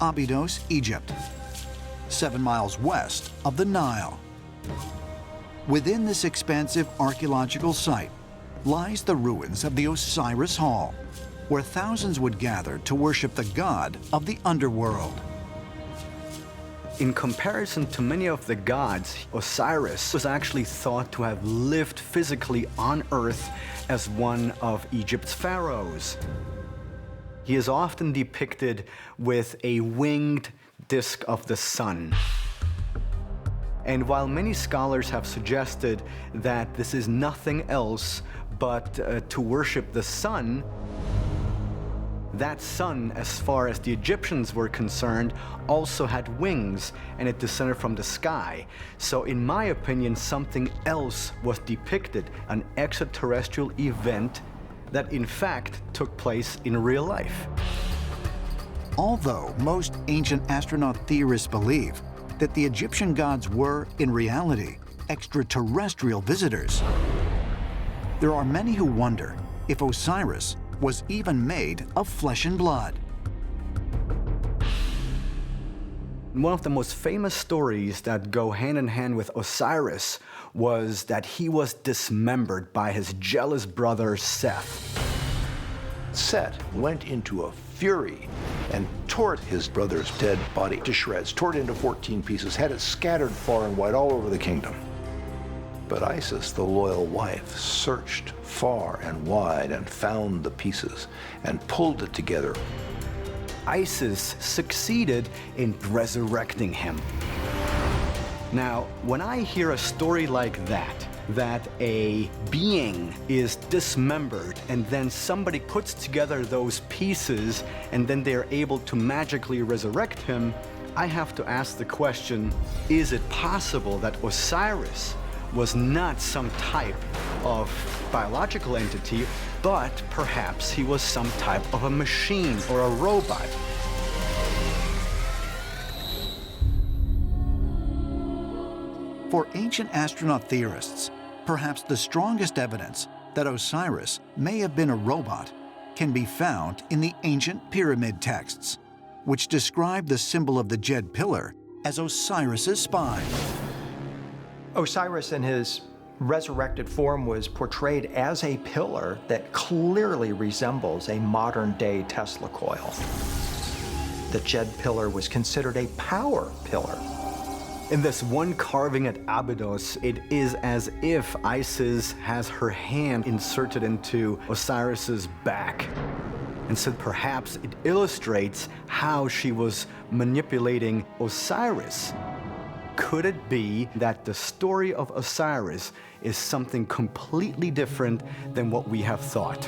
Abydos, Egypt, 7 miles west of the Nile. Within this expansive archaeological site lies the ruins of the Osiris Hall, where thousands would gather to worship the god of the underworld. In comparison to many of the gods, Osiris was actually thought to have lived physically on Earth as one of Egypt's pharaohs. He is often depicted with a winged disk of the sun. And while many scholars have suggested that this is nothing else but to worship the sun, that sun, as far as the Egyptians were concerned, also had wings, and it descended from the sky. So in my opinion, something else was depicted, an extraterrestrial event that in fact took place in real life. Although most ancient astronaut theorists believe that the Egyptian gods were, in reality, extraterrestrial visitors, there are many who wonder if Osiris was even made of flesh and blood. One of the most famous stories that go hand in hand with Osiris was that he was dismembered by his jealous brother Seth. Set went into a fury and tore his brother's dead body to shreds, tore it into 14 pieces, had it scattered far and wide all over the kingdom. But Isis, the loyal wife, searched far and wide and found the pieces and pulled it together. Isis succeeded in resurrecting him. Now, when I hear a story like that a being is dismembered and then somebody puts together those pieces and then they're able to magically resurrect him, I have to ask the question, is it possible that Osiris was not some type of biological entity, but perhaps he was some type of a machine or a robot? For ancient astronaut theorists, perhaps the strongest evidence that Osiris may have been a robot can be found in the ancient pyramid texts, which describe the symbol of the Djed pillar as Osiris's spine. Osiris in his resurrected form was portrayed as a pillar that clearly resembles a modern-day Tesla coil. The Djed pillar was considered a power pillar. In this one carving at Abydos, it is as if Isis has her hand inserted into Osiris's back. And so perhaps it illustrates how she was manipulating Osiris. Could it be that the story of Osiris is something completely different than what we have thought?